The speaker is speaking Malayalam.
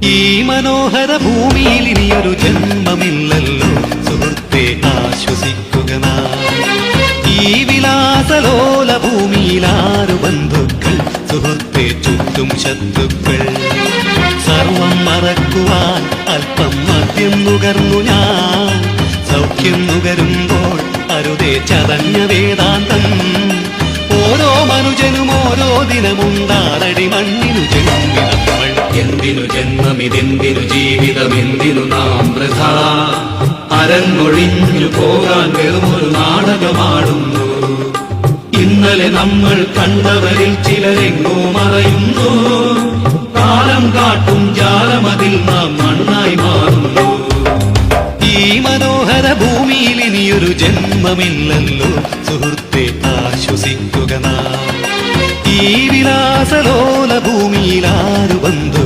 ഈ മനോഹര ഭൂമിയിൽ ഇനിയൊരു ജന്മമില്ലല്ലോ സുഹൃത്തെ, ആശ്വസിക്കുക നാം. ഈ വിലാസലോല ഭൂമിയിൽ ആരു ബന്ധുക്കൾ സുഹൃത്തെ, ചുറ്റും ശത്രുക്കൾ. സർവം മറക്കുവാൻ അല്പം മദ്യം നുകർന്നു ഞാൻ. സൗഖ്യം നുകരുമ്പോൾ അരുതേ ചതഞ്ഞ വേദാന്തം. ഓരോ മനുജനും ഓരോ ദിനമുണ്ടാറടി മണ്ണിനു ജന്മി നമ്മൾ. എന്തിനു ജന്മമിതെന്തിനു ജീവിതമെന്തിനു നാം വൃഥാ. അരങ്ങൊഴിഞ്ഞു പോകാൻ വെറുമൊരു നാടകമാടുന്നു. ഇന്നലെ നമ്മൾ കണ്ടവരിൽ ചിലരെങ്ങോ മറയുന്നു. കാലം കാട്ടും ജാലമതിൽ നാം മണ്ണായി മാറുന്നു. ഈ മനോഹര ഭൂമിയിൽ ഇനിയൊരു ജന്മമില്ലല്ലോ സുഹൃത്തെ, ആശ്വസിക്കുക നാം. ഈ വിലാസലോല ഭൂമിയിൽ ആരു ബന്ധു